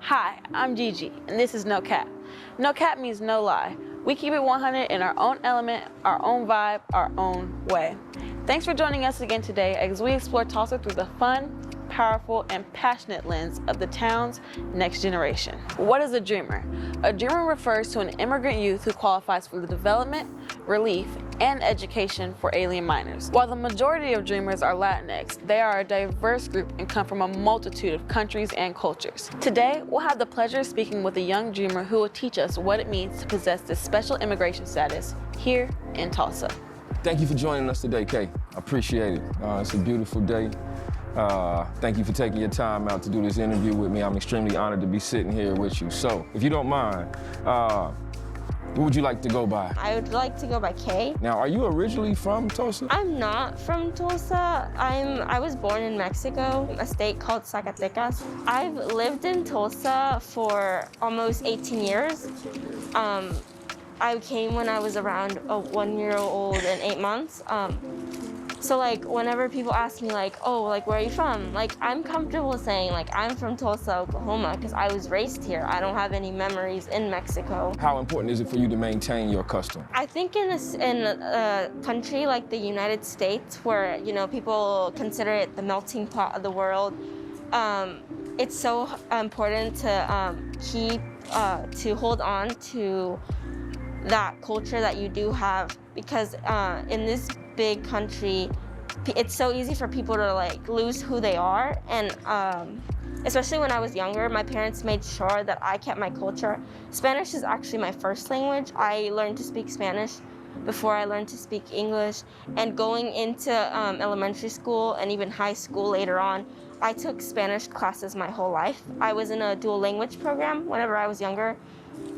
Hi, I'm Gigi, and this is No Cap. No Cap means no lie. We keep it 100 in our own element, our own vibe, our own way. Thanks for joining us again today as we explore Tulsa through the fun, powerful, and passionate lens of the town's next generation. What is a dreamer? A dreamer refers to an immigrant youth who qualifies for the development, relief, and education for alien minors. While the majority of dreamers are Latinx, they are a diverse group and come from a multitude of countries and cultures. Today, we'll have the pleasure of speaking with a young dreamer who will teach us what it means to possess this special immigration status here in Tulsa. Thank you for joining us today, Kay. I appreciate it. It's a beautiful day. Thank you for taking your time out to do this interview with me. I'm extremely honored to be sitting here with you. So, if you don't mind, what would you like to go by? I would like to go by Kay. Now, are you originally from Tulsa? I'm not from Tulsa. I was born in Mexico, a state called Zacatecas. I've lived in Tulsa for almost 18 years. I came when I was around a 1-year-old and 8 months. So like whenever people ask me like, oh, like where are you from? Like I'm comfortable saying like I'm from Tulsa, Oklahoma, because I was raised here. I don't have any memories in Mexico. How important is it for you to maintain your custom? I think in a country like the United States, where people consider it the melting pot of the world, it's so important to to hold on to that culture that you do have, because in this big country, it's so easy for people to like lose who they are. And especially when I was younger, my parents made sure that I kept my culture. Spanish is actually my first language. I learned to speak Spanish before I learned to speak English. And going into elementary school and even high school later on, I took Spanish classes my whole life. I was in a dual language program whenever I was younger.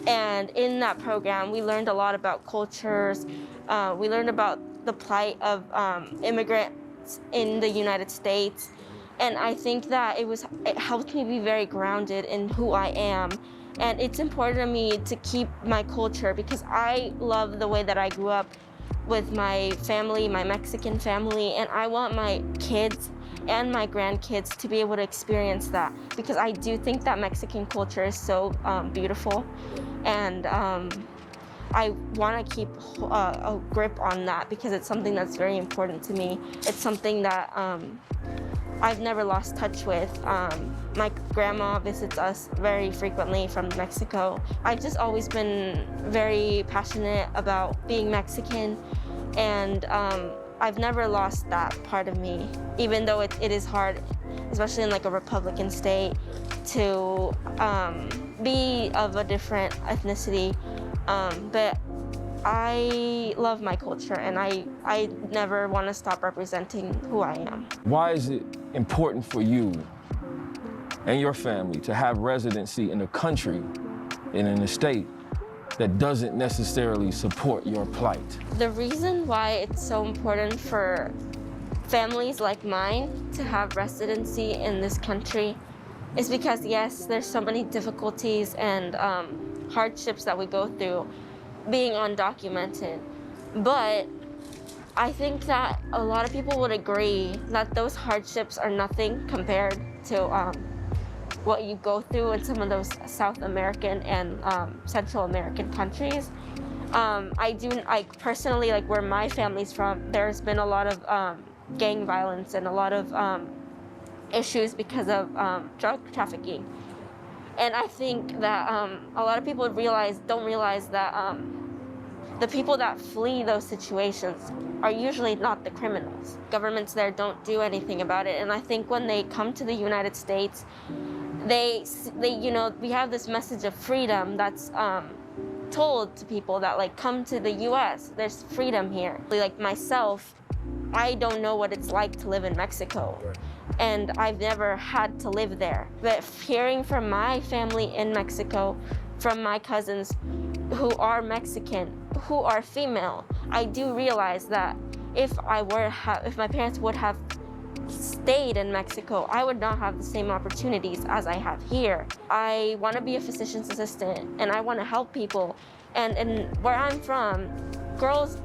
And in that program, we learned a lot about cultures. We learned about the plight of immigrants in the United States. And I think that it helped me be very grounded in who I am. And it's important to me to keep my culture, because I love the way that I grew up with my family, my Mexican family, and I want my kids and my grandkids to be able to experience that, because I do think that Mexican culture is so beautiful. And I want to keep a grip on that, because it's something that's very important to me. It's something that I've never lost touch with. My grandma visits us very frequently from Mexico. I've just always been very passionate about being Mexican, and I've never lost that part of me, even though it is hard, especially in like a Republican state, to be of a different ethnicity. But I love my culture, and I never want to stop representing who I am. Why is it important for you and your family to have residency in a country and in a state that doesn't necessarily support your plight? The reason why it's so important for families like mine to have residency in this country is because, yes, there's so many difficulties and hardships that we go through being undocumented. But I think that a lot of people would agree that those hardships are nothing compared to what you go through in some of those South American and Central American countries. I personally, like where my family's from, there's been a lot of gang violence and a lot of issues because of drug trafficking. And I think that a lot of people don't realize that the people that flee those situations are usually not the criminals. Governments there don't do anything about it. And I think when they come to the United States, they we have this message of freedom that's told to people that like come to the US, there's freedom here. Like myself, I don't know what it's like to live in Mexico. And I've never had to live there. But hearing from my family in Mexico, from my cousins who are Mexican, who are female, I do realize that if my parents would have stayed in Mexico, I would not have the same opportunities as I have here. I want to be a physician's assistant, and I want to help people. And where I'm from, girls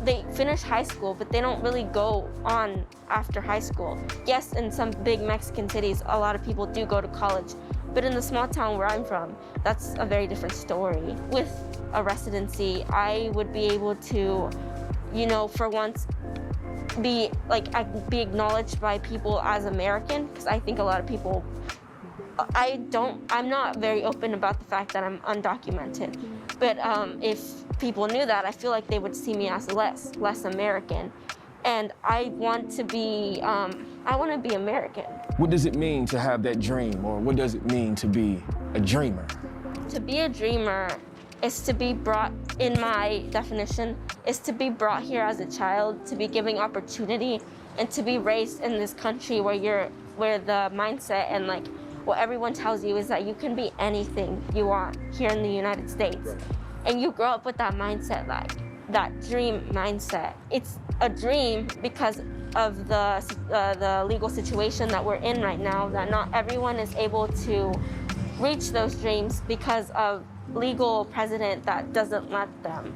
they finish high school, but they don't really go on after high school. Yes, in some big Mexican cities, a lot of people do go to college, But in the small town where I'm from, that's a very different story. With a residency, I would be able to, for once, be acknowledged by people as American, because I think a lot of people, I'm not very open about the fact that I'm undocumented. But if people knew that, I feel like they would see me as less American. And I want to be American. What does it mean to have that dream, or what does it mean to be a dreamer? To be a dreamer is to be brought, in my definition, is to be brought here as a child, to be given opportunity, and to be raised in this country where the mindset and what everyone tells you is that you can be anything you want here in the United States. And you grow up with that mindset, that dream mindset. It's a dream because of the legal situation that we're in right now, that not everyone is able to reach those dreams because of legal precedent that doesn't let them.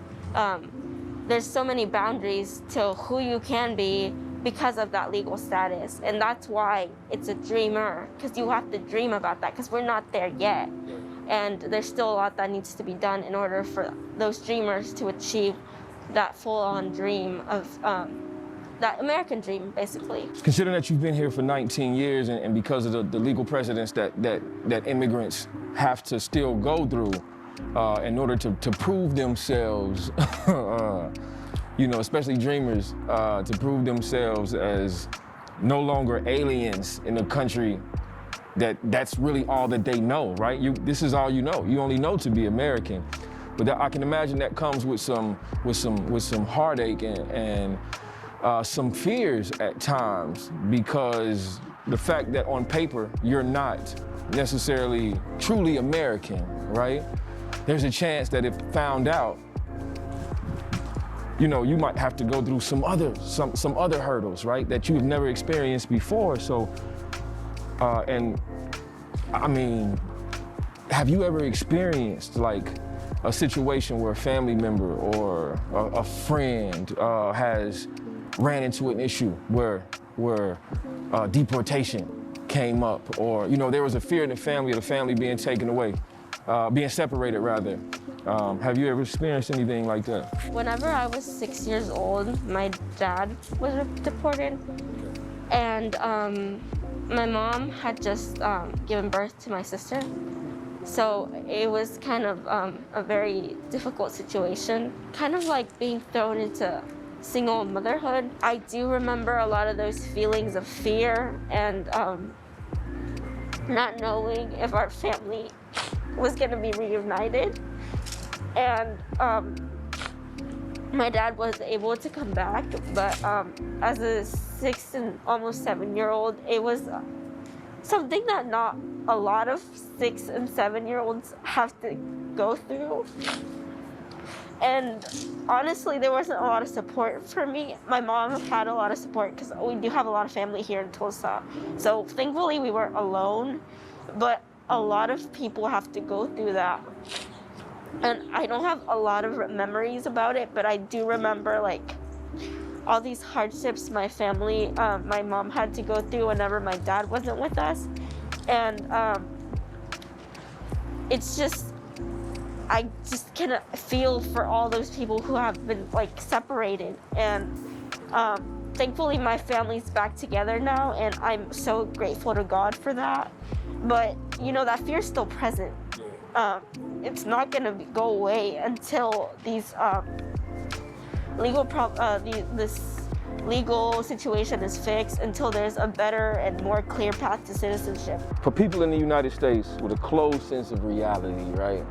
There's so many boundaries to who you can be because of that legal status. And that's why it's a dreamer, because you have to dream about that, because we're not there yet. And there's still a lot that needs to be done in order for those dreamers to achieve that full-on dream of that American dream, basically. Considering that you've been here for 19 years and because of the legal precedents that immigrants have to still go through in order to prove themselves, especially dreamers, to prove themselves as no longer aliens in a country that's really all that they know, right? This is all you know. You only know to be American. But I can imagine that comes with some heartache and some fears at times, because the fact that on paper you're not necessarily truly American, right? There's a chance that if found out, you might have to go through some other hurdles, right? That you've never experienced before. So, and I mean, have you ever experienced a situation where a family member or a friend has ran into an issue where deportation came up, or there was a fear in the family of the family being taken away, being separated rather? Have you ever experienced anything like that? Whenever I was 6 years old, my dad was deported, and my mom had just given birth to my sister. So it was kind of a very difficult situation, kind of like being thrown into single motherhood. I do remember a lot of those feelings of fear and not knowing if our family was gonna be reunited. And my dad was able to come back, but as a 6 and almost 7-year-old, it was something that not a lot of 6 and 7-year-olds have to go through. And honestly, there wasn't a lot of support for me. My mom had a lot of support because we do have a lot of family here in Tulsa. So thankfully we weren't alone, but a lot of people have to go through that. And I don't have a lot of memories about it, but I do remember all these hardships my family, my mom had to go through whenever my dad wasn't with us. And I just kind of feel for all those people who have been separated. And thankfully my family's back together now, and I'm so grateful to God for that. But that fear's still present. It's not gonna go away until these this legal situation is fixed, until there's a better and more clear path to citizenship. For people in the United States with a closed sense of reality, right?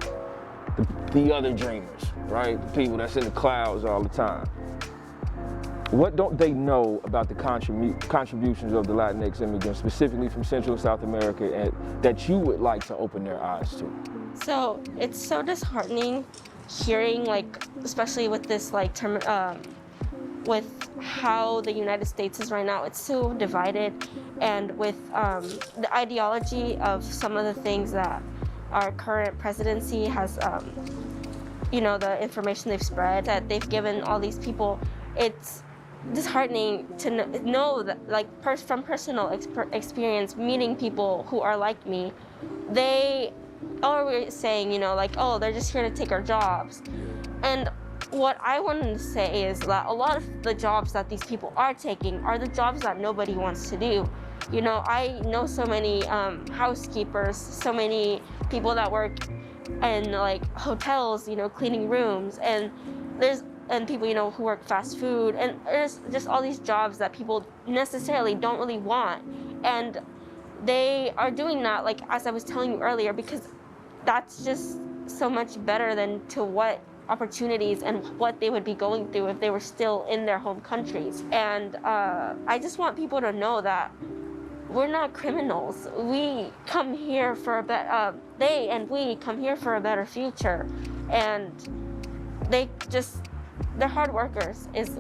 The other dreamers, right? The people that's in the clouds all the time. What don't they know about the contributions of the Latinx immigrants, specifically from Central and South America, and that you would like to open their eyes to? So it's so disheartening hearing, especially with this term, with how the United States is right now. It's so divided, and with the ideology of some of the things that our current presidency has, the information they've spread, that they've given all these people. It's disheartening to know that, from personal experience, meeting people who are like me, they are saying, like, oh, they're just here to take our jobs. And what I wanted to say is that a lot of the jobs that these people are taking are the jobs that nobody wants to do. I know so many housekeepers, so many people that work in like hotels, cleaning rooms, and people, who work fast food, and there's just all these jobs that people necessarily don't really want. And they are doing that, like as I was telling you earlier, because that's just so much better than to what opportunities and what they would be going through if they were still in their home countries. And I just want people to know that we're not criminals. We come here for a better, we come here for a better future. And they're hard workers is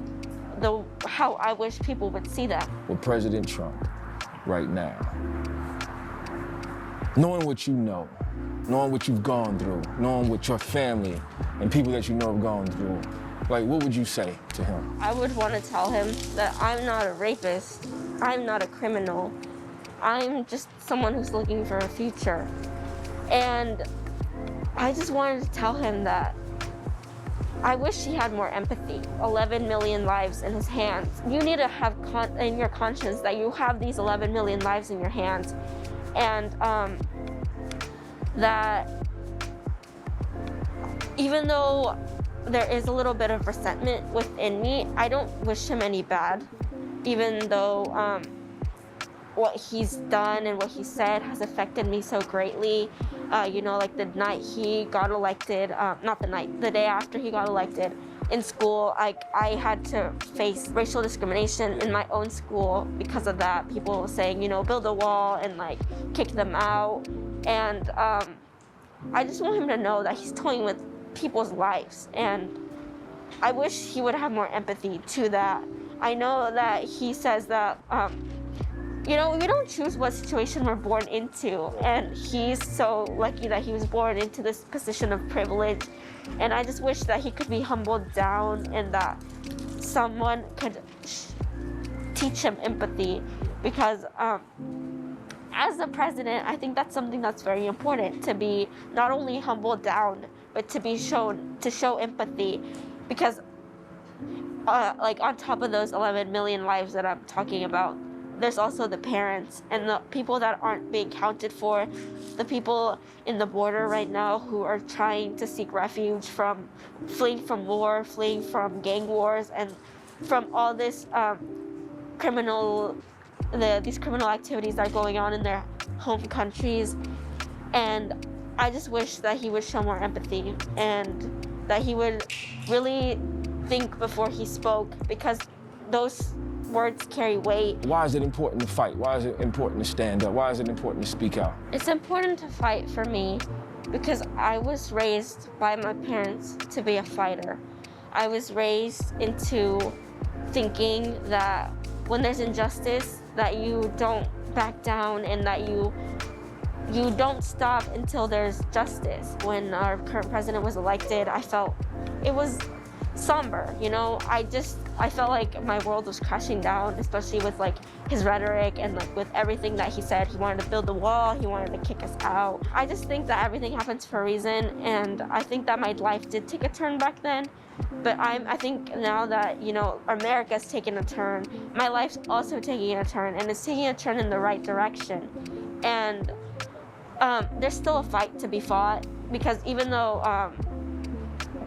how I wish people would see that. Well, President Trump, right now, knowing what you know, knowing what you've gone through, knowing what your family and people that you know have gone through, like, what would you say to him? I would want to tell him that I'm not a rapist, I'm not a criminal, I'm just someone who's looking for a future. And I just wanted to tell him that I wish he had more empathy. 11 million lives in his hands. You need to have in your conscience that you have these 11 million lives in your hands. And that even though there is a little bit of resentment within me, I don't wish him any bad, even though what he's done and what he said has affected me so greatly. Like the night he got elected, the day after he got elected, in school, I had to face racial discrimination in my own school because of that. People saying, build a wall and like kick them out. And I just want him to know that he's toying with people's lives. And I wish he would have more empathy to that. I know that he says that, we don't choose what situation we're born into, and he's so lucky that he was born into this position of privilege. And I just wish that he could be humbled down and that someone could teach him empathy, because as the president, I think that's something that's very important, to be not only humbled down, but to show empathy, because on top of those 11 million lives that I'm talking about, there's also the parents and the people that aren't being counted for, the people in the border right now who are trying to seek refuge from fleeing from war, fleeing from gang wars, and from all this these criminal activities that are going on in their home countries. And I just wish that he would show more empathy and that he would really think before he spoke, because those words carry weight. Why is it important to fight? Why is it important to stand up? Why is it important to speak out? It's important to fight for me because I was raised by my parents to be a fighter. I was raised into thinking that when there's injustice, that you don't back down and that you don't stop until there's justice. When our current president was elected, I felt it was somber, I felt like my world was crashing down, especially with like his rhetoric and like with everything that he said. He wanted to build the wall, he wanted to kick us out. I just think that everything happens for a reason, and I think that my life did take a turn back then. But I think now that, America's taken a turn, my life's also taking a turn, and it's taking a turn in the right direction. And there's still a fight to be fought, because even though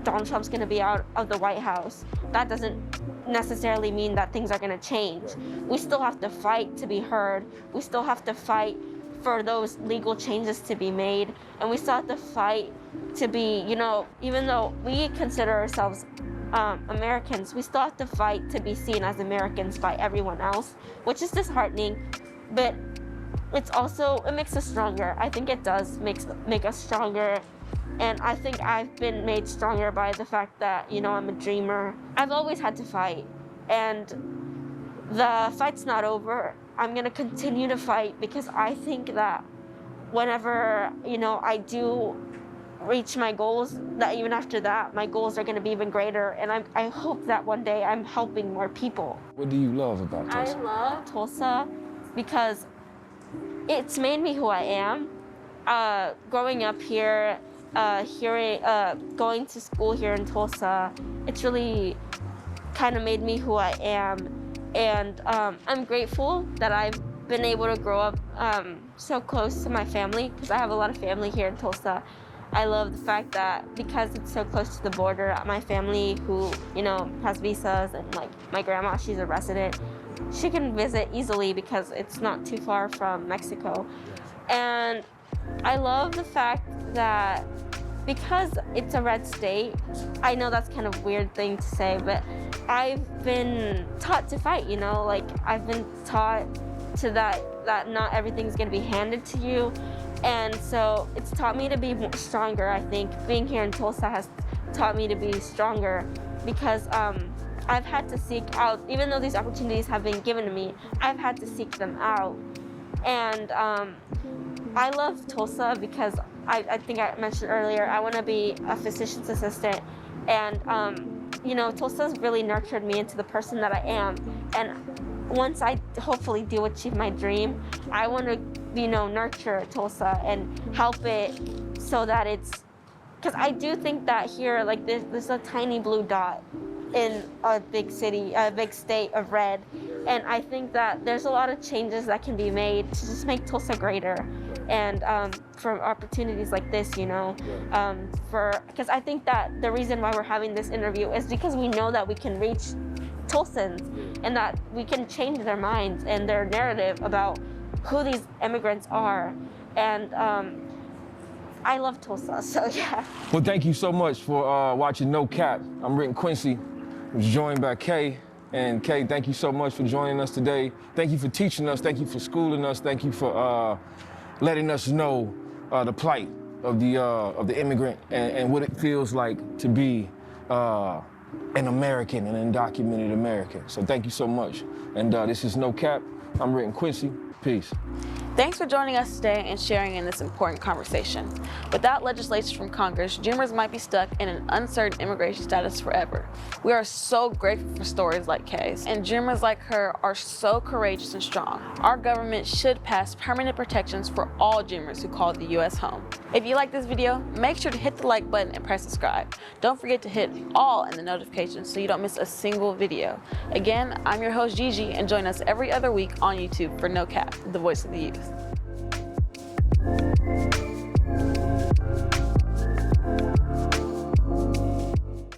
Donald Trump's going to be out of the White House, that doesn't necessarily mean that things are going to change. We still have to fight to be heard. We still have to fight for those legal changes to be made. And we still have to fight to be, even though we consider ourselves Americans, we still have to fight to be seen as Americans by everyone else, which is disheartening. But it makes us stronger. I think it does make us stronger. And I think I've been made stronger by the fact that, I'm a dreamer. I've always had to fight, and the fight's not over. I'm gonna continue to fight, because I think that whenever, I do reach my goals, that even after that, my goals are gonna be even greater. And I hope that one day I'm helping more people. What do you love about Tulsa? I love Tulsa because it's made me who I am. growing up here, going to school here in Tulsa, it's really kind of made me who I am. And I'm grateful that I've been able to grow up so close to my family, because I have a lot of family here in Tulsa. I love the fact that because it's so close to the border, my family who, has visas, and like my grandma, she's a resident, she can visit easily because it's not too far from Mexico. And I love the fact that because it's a red state, I know that's kind of a weird thing to say, but I've been taught to fight, like I've been taught to that not everything's gonna be handed to you. And so it's taught me to be stronger. I think being here in Tulsa has taught me to be stronger, because I've had to seek out, even though these opportunities have been given to me, I've had to seek them out. And I love Tulsa because I think I mentioned earlier, I want to be a physician's assistant. And, Tulsa's really nurtured me into the person that I am. And once I hopefully do achieve my dream, I want to, nurture Tulsa and help it so that it's, because I do think that here, like there's a tiny blue dot in a big city, a big state of red. And I think that there's a lot of changes that can be made to just make Tulsa greater. And for opportunities like this, because I think that the reason why we're having this interview is because we know that we can reach Tulsans and that we can change their minds and their narrative about who these immigrants are. And I love Tulsa, so yeah. Well, thank you so much for watching No Cap. I'm Quincey. I was joined by Kay. And Kay, thank you so much for joining us today. Thank you for teaching us. Thank you for schooling us. Thank you for letting us know the plight of the immigrant and what it feels like to be an American, an undocumented American. So thank you so much. And this is No Cap. I'm Quincey. Peace. Thanks for joining us today and sharing in this important conversation. Without legislation from Congress, Dreamers might be stuck in an uncertain immigration status forever. We are so grateful for stories like Kay's, and Dreamers like her are so courageous and strong. Our government should pass permanent protections for all Dreamers who call the U.S. home. If you like this video, make sure to hit the like button and press subscribe. Don't forget to hit all in the notifications so you don't miss a single video. Again, I'm your host Gigi, and join us every other week on YouTube for No Cap, the voice of the youth.